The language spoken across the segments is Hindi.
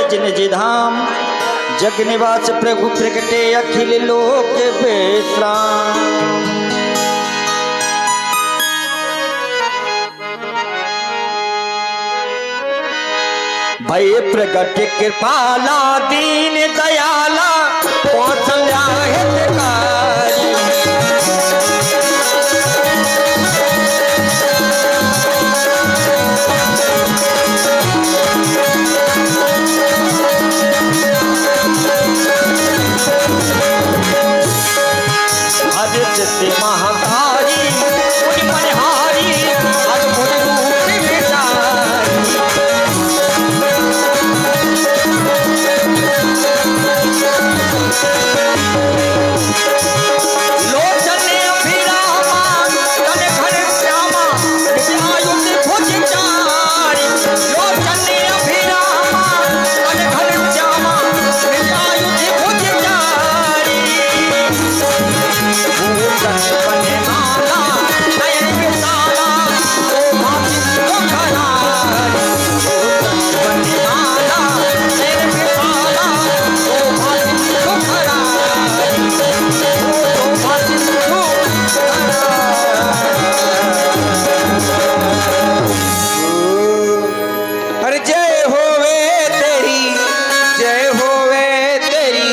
निज निज धाम, जग निवास प्रभु प्रगटे अखिल लोक विश्राम। भय प्रगट कृपाला दीन दयाला कौशल्या हितकारी। हरित से महाकारी मुझ मनहारी अद्भुत रूप विचारी। लोचने अभिरामा तन घन श्यामा निज आयुध भुज चारि। लोचने अभिरामा तन घन श्यामा निज आयुध भुज चारि। भूषण बने माला नयन विशाला शोभा सिंधु खरारी। भूषण बने माला नयन विशाला शोभा सिंधु खरारी। शोभा सिंधु अरे जय होवे तेरी, जय होवे तेरी,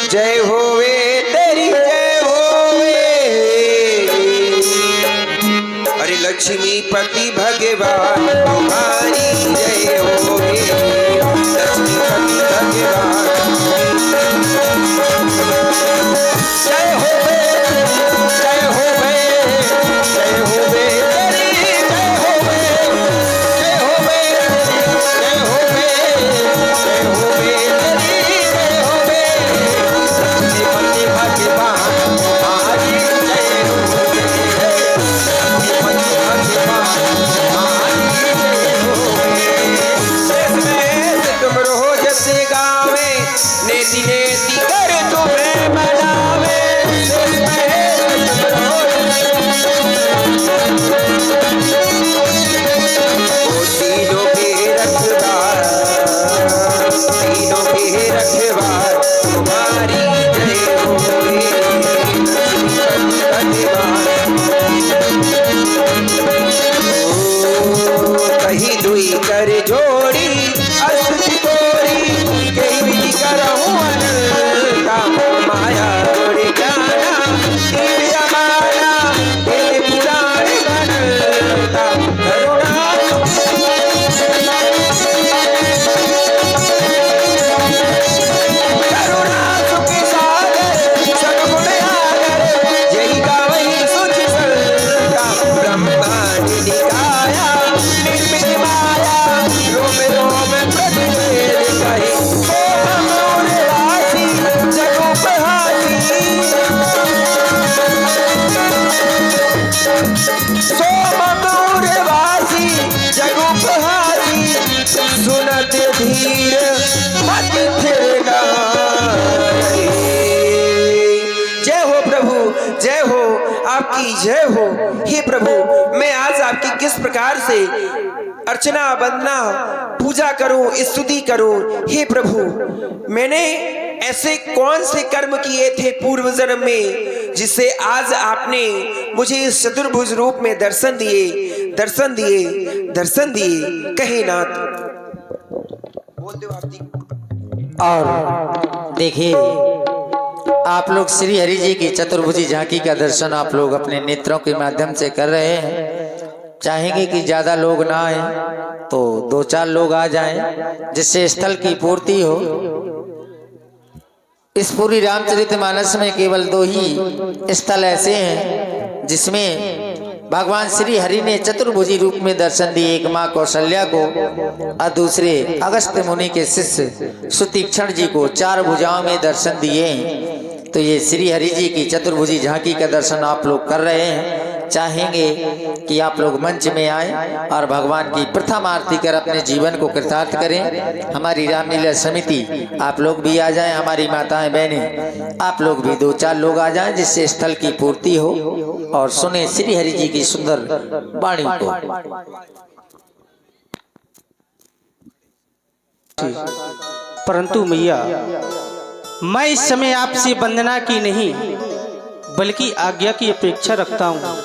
जय होवे तेरी, जय होवे। अरे लक्ष्मीपति भगवान तुम्हारी जय होवे। लक्ष्मीपति भगवान जय होवे, जय होवे, जय होवे तेरी, जय होवे, जय होवे, जय होवे, जय होवे तेरी, जय होवे। लक्ष्मीपति भगवान तुम्हारी जय होवे। लक्ष्मीपति भगवान तुम्हारी जय होवे। तुम रोज से गावे नेति नेति कर तुम्हें मनावे। तीनों के रखवार, तीनों के रखवार तुम्हारी जय होवे। कहीं दुई कर जोड़ी अस्तुति कोरी, कहीं विधि करहूँ अनंता। माया गुण ज्ञाना दिव्य माना दिव्य पुराण बनता। करुणा करुणा सुख सागर सद्गुण आगर, यही गावही सुच संता। ब्रह्मांड निकाया निर्मित माया, रोम रोम प्रतिवेद कही। सोहम उर्वासी जगोपहारी, सोहम उर्वासी जगोपहारी। सुनत धीर मति थिर गाई। जय हो प्रभु, जय हो, आपकी जय हो। हे प्रभु, मैं आज आपकी किस प्रकार से अर्चना वंदना पूजा करूं, स्तुति करूं। हे प्रभु, मैंने ऐसे कौन से कर्म किए थे पूर्व जन्म में जिससे आज आपने मुझे इस चतुर्भुज रूप में दर्शन दिए, दर्शन दिए, दर्शन दिए। कहे नाथ बोल दो आरती। और देखिए, आप लोग श्री हरि जी की चतुर्भुजी झांकी का दर्शन आप लोग अपने नेत्रों के माध्यम से कर रहे हैं। चाहेंगे कि ज्यादा लोग ना आए तो 2-4 लोग आ जाएं, जिससे स्थल की पूर्ति हो। इस पूरी रामचरितमानस में केवल 2 ही स्थल ऐसे हैं जिसमें भगवान श्री हरि ने चतुर्भुजी रूप में दर्शन दिए। एक माँ कौशल्या को और दूसरे अगस्त्य मुनि के शिष्य सुतीक्षण जी को 4 भुजाओं में दर्शन दिए। तो ये श्री हरि जी की चतुर्भुजी झांकी का दर्शन आप लोग कर रहे हैं। चाहेंगे कि आप लोग मंच में आए और भगवान की प्रथम आरती कर अपने जीवन को कृतार्थ करें। हमारी रामलीला समिति आप लोग भी आ जाएं, हमारी माताएं बहनें आप लोग भी 2-4 लोग आ जाएं, जिससे स्थल की पूर्ति हो और सुने श्री हरि जी की सुंदर वाणी को। परंतु मैया मैं इस समय आपसे वंदना की नहीं बल्कि आज्ञा की अपेक्षा रखता हूँ,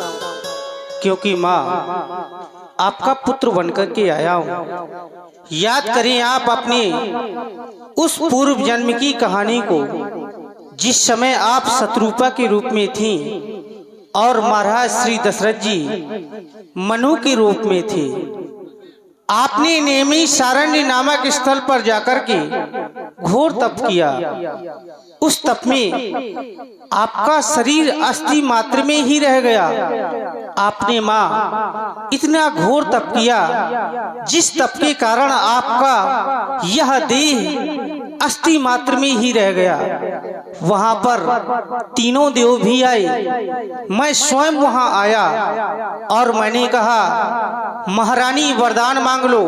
क्योंकि माँ आपका पुत्र बनकर के आया हूँ। याद करें आप अपने उस पूर्व जन्म की कहानी को, जिस समय आप शत्रुपा के रूप में थी और महाराज श्री दशरथ जी मनु के रूप में थे। आपने नेमी सारण्य नामक स्थल पर जाकर के घोर तप किया। उस तप में आपका शरीर अस्थि मात्र में ही रह गया। आपने माँ इतना घोर तप किया जिस तप के कारण आपका यह देह अस्थि मात्र में ही रह गया। वहां पर तीनों देव भी आए, मैं स्वयं वहां आया और मैंने कहा महारानी वरदान मांग लो।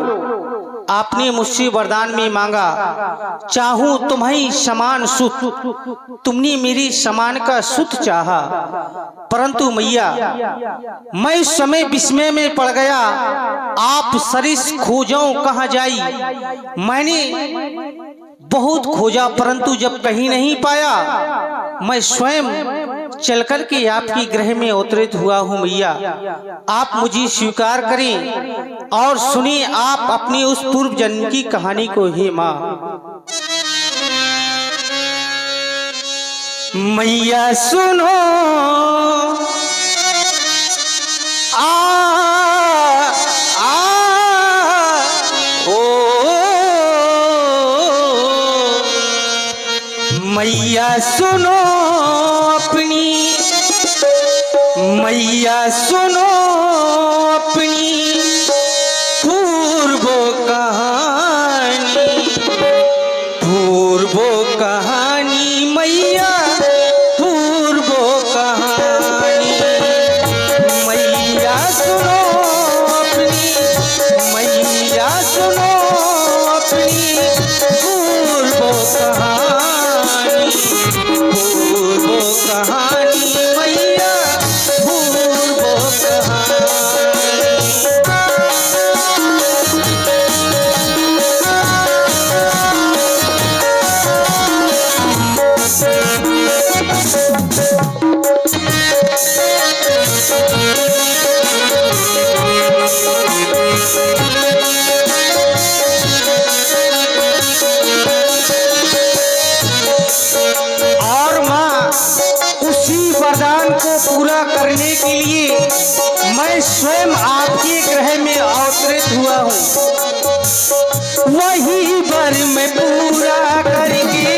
आपने मुझसे वरदान में मांगा, चाहूं तुम्हें समान सुत। तुमने मेरी समान का सुत चाहा, परंतु मैया मैं इस समय विस्मय में पड़ गया। आप सरिस खोजो कहाँ जाई। मैंने बहुत खोजा परंतु जब कहीं नहीं पाया, मैं स्वयं चलकर के आपकी गृह में अवतरित हुआ हूँ। मैया आप मुझे स्वीकार करें और सुनिए आप अपनी उस पूर्व जन्म की कहानी को। हे माँ मैया सुनो मैया सुनो अपनी, मैया सुनो अपनी पूर्व कहानी, पूर्व कहानी मैया पूर्व कहानी। मैया सुनो अपनी, मैया सुनो अपनी पूर्व कहानी, पूर्व कहानी मैया पूर्व कहानी। पूरा करने के लिए मैं स्वयं आपके गृह में अवतरित हुआ हूँ। वही वर में पूरा करके,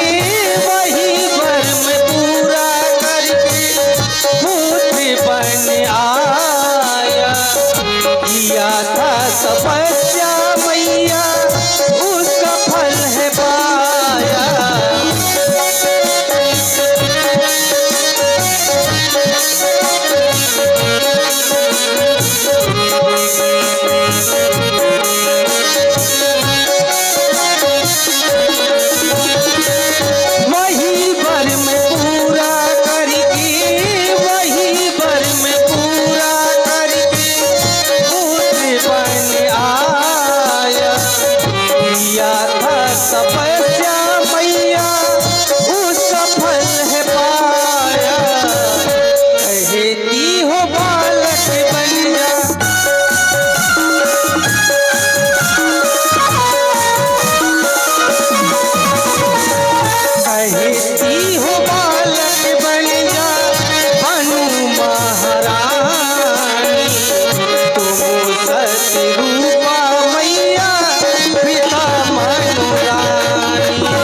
वही वर में पूरा करके पुत्र बन आया। किया था तपस्या मैया उसका फल है पाया। रूपा मैया पिता मनोरानी।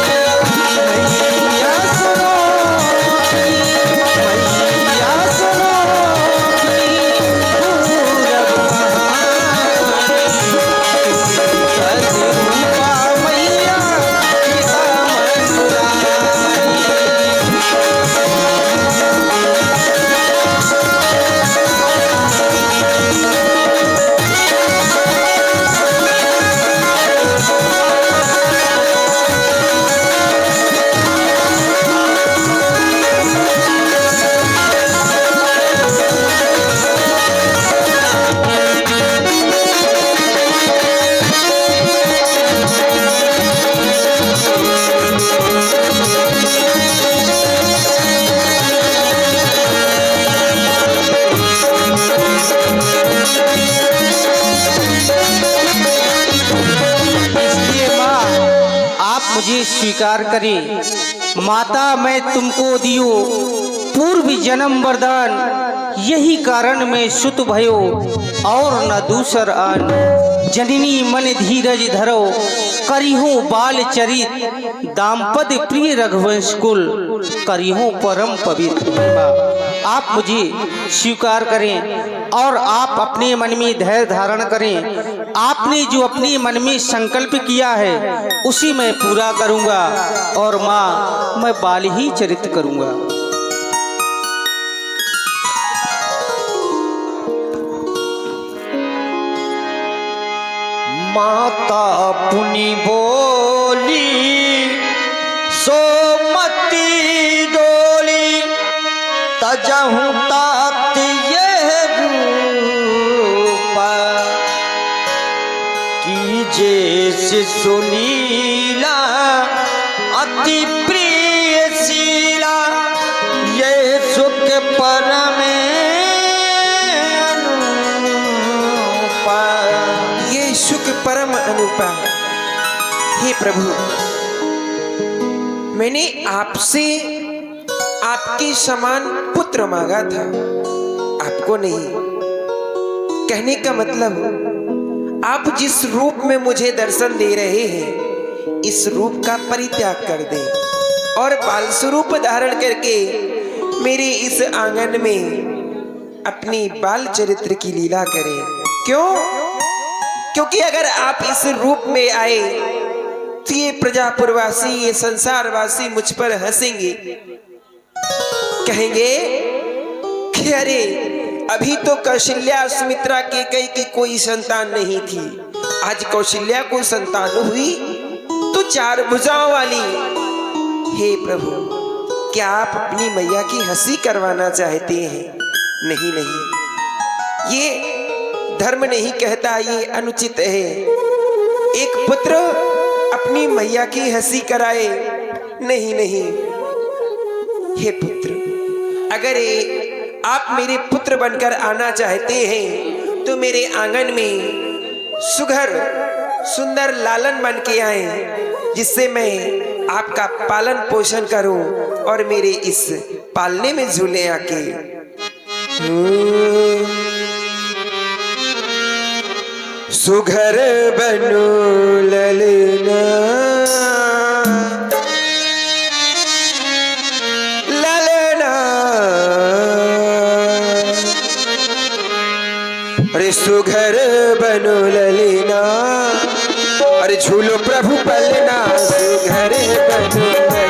मुझे स्वीकार करें। माता मैं तुमको दियो पूर्व जन्म वरदान, यही कारण मैं सुत भयो और न दूसर आन। जननी मन धीरज धरो करिहो बाल चरित, दाम्पत्य प्रिय रघुवंश कुल करिहो परम पवित्र। आप मुझे स्वीकार करें और आप अपने मन में धैर्य धारण करें। आपने जो अपने मन में संकल्प किया है उसी मैं पूरा करूंगा और माँ मैं बाल ही चरित करूंगा। माता पुनि बोली सोमती डोली, तजहु तात यह रूपा, कीजे शिशु लीला अति प्रिय शीला, ये सुख परम ये सुख परम अनुपा। हे प्रभु, मैंने आपसे आपके समान पुत्र मांगा था, आपको नहीं। कहने का मतलब आप जिस रूप में मुझे दर्शन दे रहे हैं इस रूप का परित्याग कर दें और बाल स्वरूप धारण करके मेरे इस आंगन में अपनी बाल चरित्र की लीला करें। क्यों? क्योंकि अगर आप इस रूप में आए तो ये प्रजापुरवासी, ये संसारवासी मुझ पर हंसेंगे, कहेंगे कि अरे अभी तो कौशल्या सुमित्रा के कई की कोई संतान नहीं थी, आज कौशल्या को संतान हुई तो 4 भुजाओं वाली। हे प्रभु, क्या आप अपनी मैया की हंसी करवाना चाहते हैं? नहीं नहीं, ये धर्म नहीं कहता, ये अनुचित है। एक पुत्र अपनी मैया की हंसी कराए, नहीं नहीं। हे पुत्र, अगर आप मेरे पुत्र बनकर आना चाहते हैं तो मेरे आंगन में सुघर सुंदर लालन बन के आए, जिससे मैं आपका पालन पोषण करूं और मेरे इस पालने में झूले आके। सुघर बनो ललना, ललना, अरे सुघर बनो ललना, अरे झूलो प्रभु पलना, सुघर बनो ललना।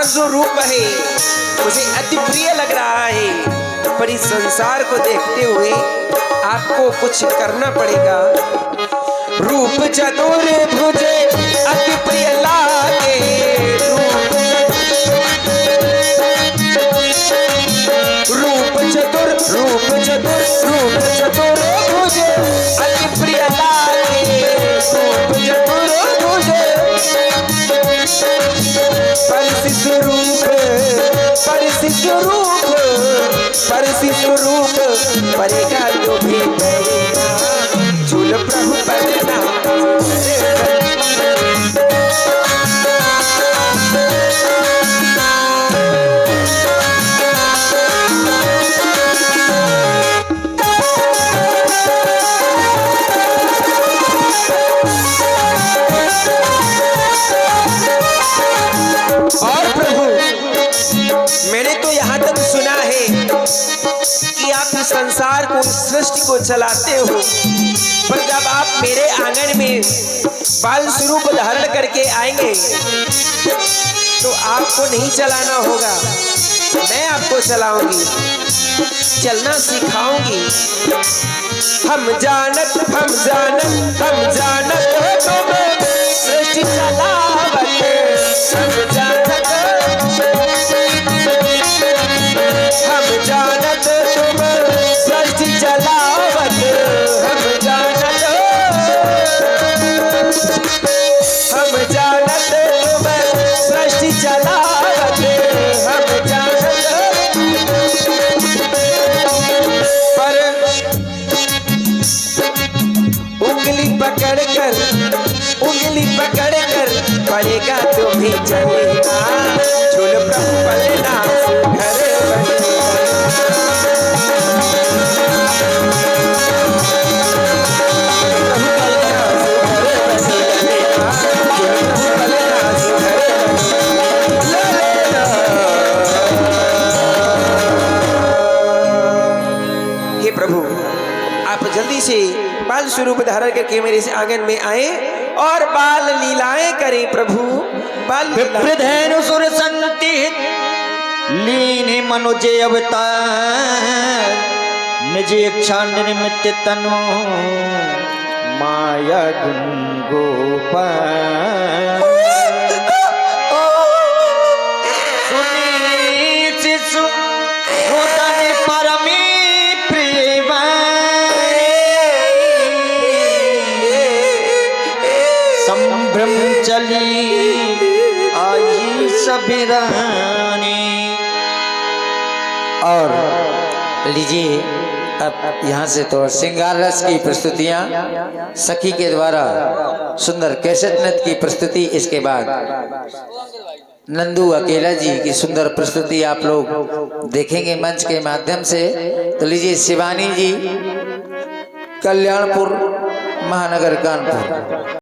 जो रूप है मुझे अति प्रिय लग रहा है, पर इस संसार को देखते हुए आपको कुछ करना पड़ेगा। रूप चतुर भुजे अति प्रिय लागे, रूप चतुर भुजे अति प्रिय लागे, रूप चतुर भुजे परसि स्वरूप परेगा तो भी परेगा, झूल प्रभु पलना। और प्रभु, मैंने तो यहाँ तक सुना है कि आप इस संसार को, सृष्टि को चलाते हो, पर जब आप मेरे आंगन में बाल स्वरूप धारण करके आएंगे तो आपको नहीं चलाना होगा, मैं आपको चलाऊंगी, चलना सिखाऊंगी। हम जानत हो तुम्हें बनेगा तुम्हें चलेगा झूल प्रभु पलना घर हे प्रभु आप जल्दी से बाल स्वरूप धारण करके मेरे से आंगन में आए और बाल लीलाएं करें प्रभु बाल विप्रधेनु सुर संतित लीन मनुजे अवतार निज इच्छा निर्मित तनु माया गुण गोपाल सुनी शिशु होतन परमी प्रेम संभ्रम चली आई सबरानी। और लीजिए अब यहाँ से तो श्रृंगार रस की प्रस्तुतियाँ सखी के द्वारा सुंदर कैसेट नृत्य की प्रस्तुति, इसके बाद नंदू अकेला जी की सुंदर प्रस्तुति आप लोग देखेंगे मंच के माध्यम से। तो लीजिए शिवानी जी, कल्याणपुर महानगर कानपुर।